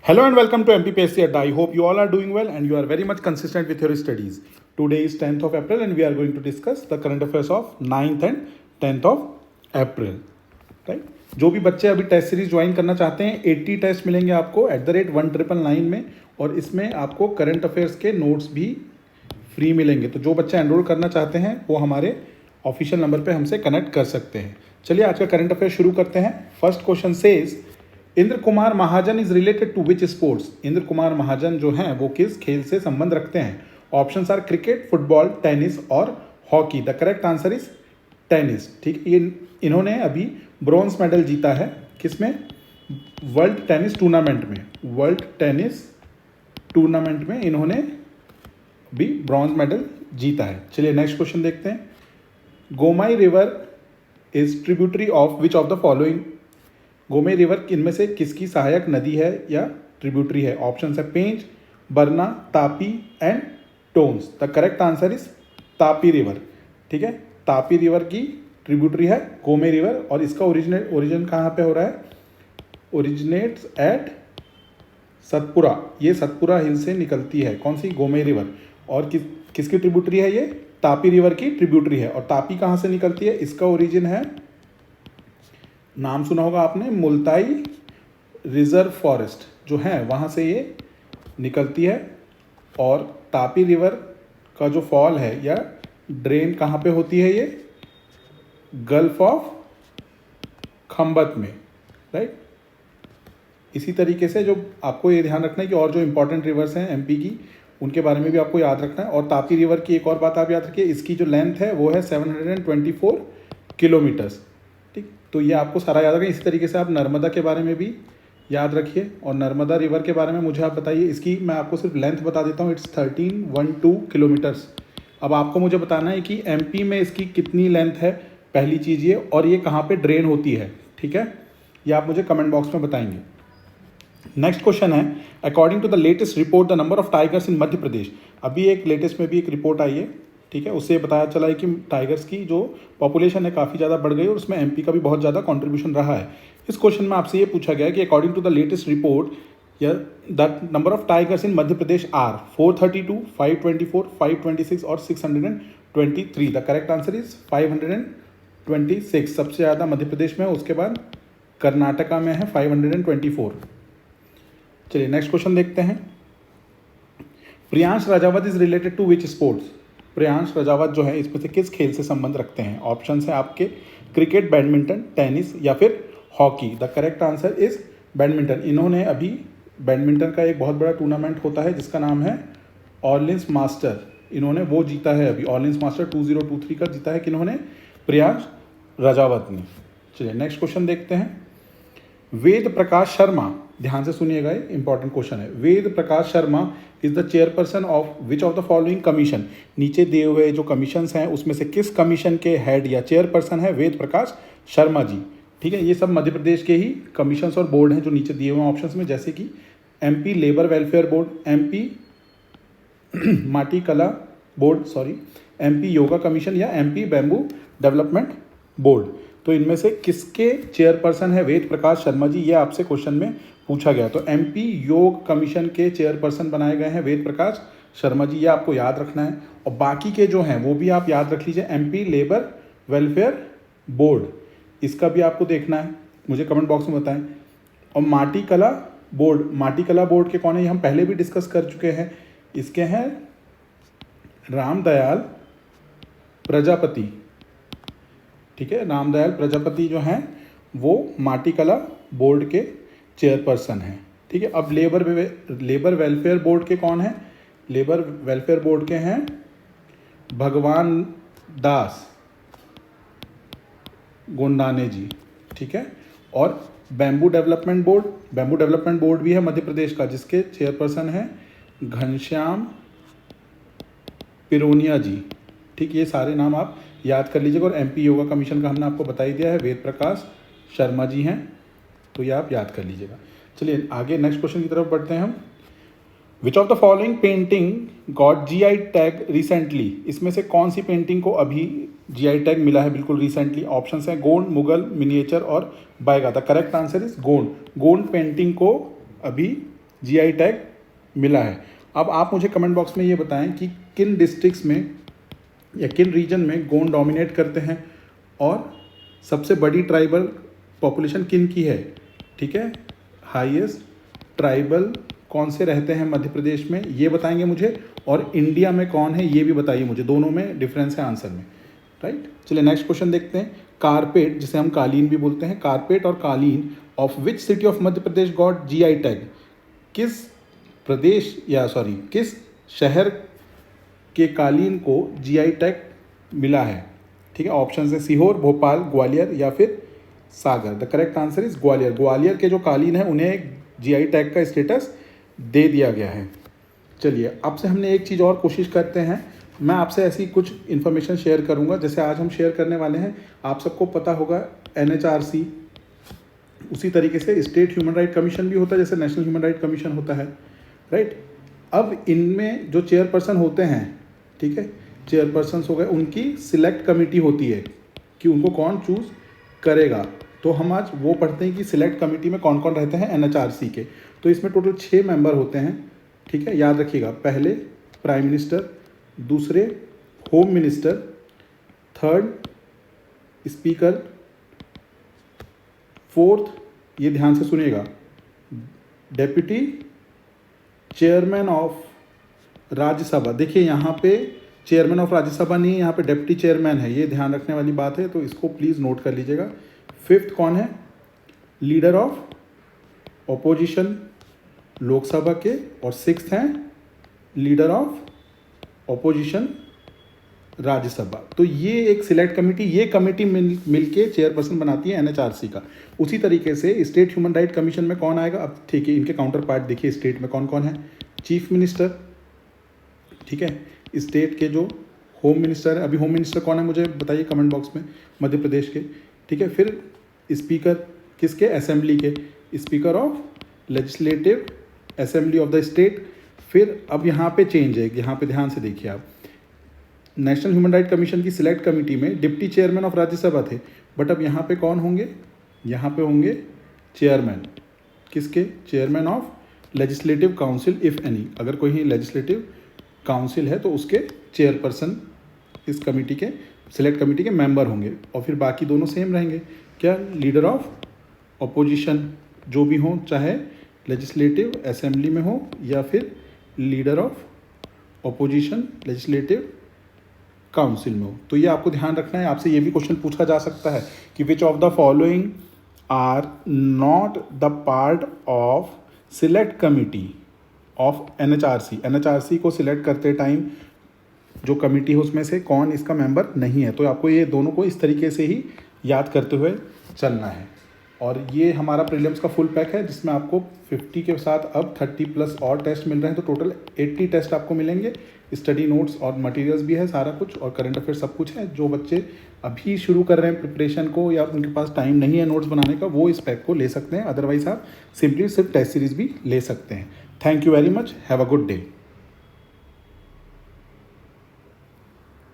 Hello and welcome to MPPSC Adda. I hope you all are doing well and you are very much consistent with your studies. Today is 10th of April and we are going to discuss the current affairs of 9th and 10th of April. Right? जो भी बच्चे अभी test series join करना चाहते हैं 80 test मिलेंगे आपको @1999 में और इसमें आपको करंट अफेयर्स के नोट्स भी फ्री मिलेंगे। तो जो बच्चे एनरोल करना चाहते हैं वो हमारे ऑफिशियल नंबर पे हमसे कनेक्ट कर सकते हैं। चलिए आज का करंट अफेयर शुरू करते हैं। First question says Indra Kumar Mahajan is related to which sports. Indra Kumar Mahajan जो हैं वो किस खेल से संबंध रखते हैं? Options are cricket, football, tennis और hockey. The correct answer is tennis. ठीक, ये इन्होंने अभी ब्रॉन्ज मेडल जीता है किसमें? वर्ल्ड टेनिस टूर्नामेंट में। वर्ल्ड टेनिस टूर्नामेंट में इन्होंने भी ब्रॉन्ज मेडल जीता है। चलिए नेक्स्ट क्वेश्चन देखते हैं। Gomai river is tributary of which of the following. Gomai river इनमें से किसकी सहायक नदी है या ट्रिब्यूटरी है? ऑप्शन है Pench, Barna, Tapi and Tons. The correct answer is Tapi river. ठीक है, तापी रिवर की ट्रिब्यूटरी है गोमई रिवर और इसका ओरिजिन कहाँ पे हो रहा है? Originates at Satpura. ये सतपुरा हिल से निकलती है कौन सी? गोमई रिवर। और किसकी ट्रिब्यूटरी है ये? तापी रिवर की ट्रिब्यूटरी है। और तापी कहाँ से निकलती है? इसका ओरिजिन है, नाम सुना होगा आपने, मुल्ताई रिजर्व फॉरेस्ट जो है वहाँ से ये निकलती है। और तापी रिवर का जो फॉल है या ड्रेन कहाँ पे होती है? ये गल्फ ऑफ खंबत में। राइट, इसी तरीके से जो आपको ये ध्यान रखना है कि और जो इंपॉर्टेंट रिवर्स हैं एमपी की उनके बारे में भी आपको याद रखना है। और तापी रिवर की एक और बात आप याद रखिए, इसकी जो लेंथ है वो है 724 किलोमीटर्स। ठीक, तो ये आपको सारा याद रखें। इसी तरीके से आप नर्मदा के बारे में भी याद रखिए। और नर्मदा रिवर के बारे में मुझे आप बताइए, इसकी मैं आपको सिर्फ लेंथ बता देता हूँ, इट्स 1312 किलोमीटर्स। अब आपको मुझे बताना है कि एमपी में इसकी कितनी लेंथ है, पहली चीज़ ये, और ये कहाँ पे ड्रेन होती है। ठीक है, ये आप मुझे कमेंट बॉक्स में बताएंगे। नेक्स्ट क्वेश्चन है, according to the latest report the number of tigers in Madhya Pradesh. अभी एक लेटेस्ट में भी एक रिपोर्ट आई है, ठीक है, उससे बताया चला है कि टाइगर्स की जो पॉपुलेशन है काफ़ी ज़्यादा बढ़ गई और उसमें एमपी का भी बहुत ज़्यादा कंट्रीब्यूशन रहा है। इस क्वेश्चन में आपसे ये पूछा गया है कि according to the latest report या the number of tigers in Madhya Pradesh are 432, 524, 526 और 623। The correct answer is 526। सबसे ज़्यादा मध्य प्रदेश में है, उसके बाद कर्नाटका में है 524। चलिए नेक्स्ट क्वेश्चन देखते हैं। Priyansh Rajawat is related to which sports. Priyansh Rajawat जो है इसमें से किस खेल से संबंध रखते हैं? ऑप्शन है आपके क्रिकेट, बैडमिंटन, टेनिस या फिर hockey. The correct answer is badminton. इन्होंने अभी बैडमिंटन का एक बहुत बड़ा टूर्नामेंट होता है जिसका नाम है ऑर्लिन्स मास्टर, इन्होंने वो जीता है अभी। ऑर्लिन्स मास्टर 2023 का जीता है किन्होंने? प्रियांश राजावत ने। चलिए नेक्स्ट क्वेश्चन देखते हैं। वेद प्रकाश शर्मा, ध्यान से सुनिएगा, ये इंपॉर्टेंट क्वेश्चन है। Ved Prakash Sharma is the chairperson of which of the following commission. नीचे दिए हुए जो कमीशंस हैं उसमें से किस कमीशन के हेड या चेयरपर्सन है वेद प्रकाश शर्मा जी। ठीक है, ये सब मध्य प्रदेश के ही कमीशंस और बोर्ड हैं जो नीचे दिए हुए ऑप्शंस में, जैसे कि MP labour welfare board, MP माटी कला बोर्ड, एमपी योगा कमीशन या एमपी बैम्बू डेवलपमेंट बोर्ड। तो इनमें से किसके चेयरपर्सन है वेद प्रकाश शर्मा जी, ये आपसे क्वेश्चन में पूछा गया। तो एमपी योग कमीशन के चेयरपर्सन बनाए गए हैं वेद प्रकाश शर्मा जी, ये आपको याद रखना है। और बाकी के जो हैं वो भी आप याद रख लीजिए। एमपी लेबर वेलफेयर बोर्ड, इसका भी आपको देखना है, मुझे कमेंट बॉक्स में बताएं। और माटी कला बोर्ड के कौन है, ये हम पहले भी डिस्कस कर चुके हैं। इसके हैं रामदयाल प्रजापति। ठीक है, रामदयाल प्रजापति जो हैं वो माटी कला बोर्ड के चेयरपर्सन हैं। ठीक है, अब लेबर वेलफेयर बोर्ड के कौन हैं? लेबर वेलफेयर बोर्ड के हैं भगवान दास गोंडाने जी। ठीक है, और बैम्बू डेवलपमेंट बोर्ड भी है मध्य प्रदेश का, जिसके चेयरपर्सन हैं घनश्याम पिरोनिया जी। ठीक, ये सारे नाम आप याद कर लीजिएगा। और एमपी योगा कमीशन का हमने आपको बता ही दिया है, वेद प्रकाश शर्मा जी हैं, तो ये आप याद कर लीजिएगा। चलिए आगे नेक्स्ट क्वेश्चन की तरफ बढ़ते हैं हम। विच of the following painting got GI tag recently. इसमें से कौन सी पेंटिंग को अभी जीआई टैग मिला है बिल्कुल रिसेंटली? ऑप्शंस हैं गोंड, मुगल, मिनिएचर और Baiga. The correct answer is Gond. Gond painting को अभी जीआई टैग मिला है। अब आप मुझे कमेंट बॉक्स में ये बताएं कि किन डिस्ट्रिक्ट्स में या किन रीजन में गोंड डोमिनेट करते हैं और सबसे बड़ी ट्राइबल पॉपुलेशन किन की है, ठीक है। हाईएस्ट ट्राइबल कौन से रहते हैं मध्य प्रदेश में, ये बताएंगे मुझे, और इंडिया में कौन है ये भी बताइए मुझे। दोनों में डिफरेंस है आंसर में, राइट। चलिए नेक्स्ट क्वेश्चन देखते हैं। कारपेट, जिसे हम कालीन भी बोलते हैं, कारपेट और कालीन of which city of Madhya Pradesh got GI tag, किस शहर के कालीन को जीआई टैग मिला है, ठीक है। ऑप्शन है सीहोर, भोपाल, ग्वालियर या फिर Sagar. The correct answer is Gwalior. Gwalior के जो कालीन है उन्हें जीआई टैग का स्टेटस दे दिया गया है। चलिए अब से हमने एक चीज़ और कोशिश करते हैं, मैं आपसे ऐसी कुछ इन्फॉर्मेशन शेयर करूंगा। जैसे आज हम शेयर करने वाले हैं, आप सबको पता होगा एनएचआरसी, उसी तरीके से स्टेट ह्यूमन राइट कमीशन भी होता है जैसे नेशनल ह्यूमन राइट कमीशन होता है, राइट। अब इनमें जो चेयरपर्सन होते हैं, ठीक है, चेयरपर्सन हो गए, उनकी सिलेक्ट कमेटी होती है कि उनको कौन चूज़ करेगा। तो हम आज वो पढ़ते हैं कि सिलेक्ट कमेटी में कौन कौन रहते हैं एनएचआरसी के। तो इसमें टोटल 6 मेंबर होते हैं, ठीक है, याद रखिएगा। पहले प्राइम मिनिस्टर, दूसरे home minister, third speaker, fourth, ये ध्यान से सुनिएगा, डेप्यूटी चेयरमैन ऑफ राज्यसभा। देखिए यहाँ पे चेयरमैन ऑफ राज्यसभा नहीं है, यहाँ पे डेप्यूटी चेयरमैन है, ये ध्यान रखने वाली बात है, तो इसको प्लीज़ नोट कर लीजिएगा। फिफ्थ कौन है, लीडर ऑफ ऑपोजिशन लोकसभा के, और सिक्स्थ हैं लीडर ऑफ ऑपोजिशन राज्यसभा। तो ये एक सिलेक्ट कमेटी, ये कमेटी मिलके चेयरपर्सन बनाती है एनएचआरसी का। उसी तरीके से स्टेट ह्यूमन राइट कमीशन में कौन आएगा, अब ठीक है, इनके काउंटर पार्ट देखिए स्टेट में कौन कौन है। चीफ मिनिस्टर, ठीक है, स्टेट के जो होम मिनिस्टर है, अभी होम मिनिस्टर कौन है मुझे बताइए कमेंट बॉक्स में, मध्य प्रदेश के, ठीक है। फिर स्पीकर किसके, असेंबली के, speaker of legislative assembly of the state. फिर अब यहाँ पे चेंज है, यहाँ पे ध्यान से देखिए आप, नेशनल ह्यूमन राइट कमीशन की सिलेक्ट कमेटी में डिप्टी चेयरमैन ऑफ राज्यसभा थे, बट अब यहाँ पे कौन होंगे, यहाँ पे होंगे चेयरमैन, किसके, chairman of legislative council if any. अगर कोई लेजिस्लेटिव काउंसिल है तो उसके चेयरपर्सन इस कमेटी के, सिलेक्ट कमेटी के मेंबर होंगे। और फिर बाकी दोनों सेम रहेंगे, क्या, लीडर ऑफ ऑपोजिशन जो भी हो, चाहे लेजिस्लेटिव असेंबली में हो या फिर leader of opposition legislative council में हो। तो ये आपको ध्यान रखना है। आपसे ये भी क्वेश्चन पूछा जा सकता है कि which of the following are not the part of select committee of NHRC. NHRC को सिलेक्ट करते टाइम जो कमिटी है उसमें से कौन इसका मेंबर नहीं है। तो आपको ये दोनों को इस तरीके से ही याद करते हुए चलना है। और ये हमारा प्रीलिम्स का फुल पैक है जिसमें आपको 50 के साथ अब 30 प्लस और टेस्ट मिल रहे हैं, तो टोटल 80 टेस्ट आपको मिलेंगे। स्टडी नोट्स और मटेरियल्स भी है सारा कुछ, और करंट अफेयर सब कुछ है। जो बच्चे अभी शुरू कर रहे हैं प्रिपरेशन को या उनके पास टाइम नहीं है नोट्स बनाने का, वो इस पैक को ले सकते हैं। अदरवाइज आप सिंपली सिर्फ टेस्ट सीरीज भी ले सकते हैं। Thank you very much, have a good day.